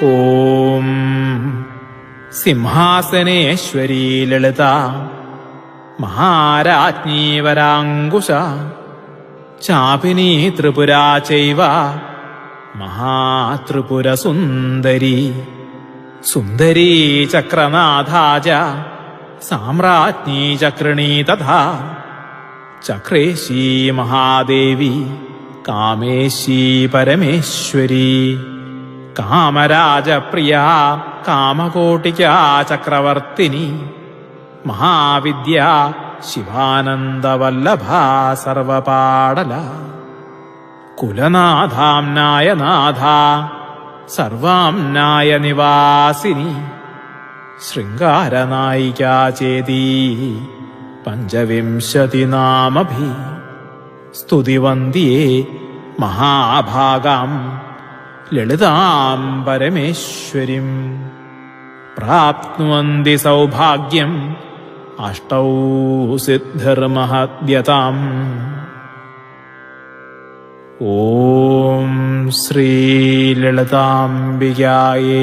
ഓം സിംഹാസനേശ്വരീ ലളിത മഹാരാജ്ഞീ വരാങ്കുശ ചാപിനീ ത്രിപുരാ ചൈവ മഹാത്രിപുരസുന്ദരീ സുന്ദരീ ചക്രനാഥാ ച സാമ്രാജ്ഞീ ചക്രണീ തഥാ ചക്രേശീ മഹാദേവി കാമേശീ പരമേശ്വരീ കാമരാജപ്രിയ കാമകോട്ടികാ ചക്രവർത്തിനി മഹാവിദ്യ ശിവാനന്ദവല്ലഭാ സർവപാടല കുലനാഥാംനായ നാഥ സർവാംനായ നിവാസിനി ശൃംഗാരനായികാ ചേതീ പഞ്ചവിംശതിനാമഭി സ്തുതിവന്ദ്യേ മഹാഭാഗാം ലളിതാം പരമേശ്വരീം പ്രാപ്നുവന്തി സൗഭാഗ്യം അഷ്ടൗ സിദ്ധിർമഹദ്യതാം. ഓം ശ്രീ ലളിതാംബികായേ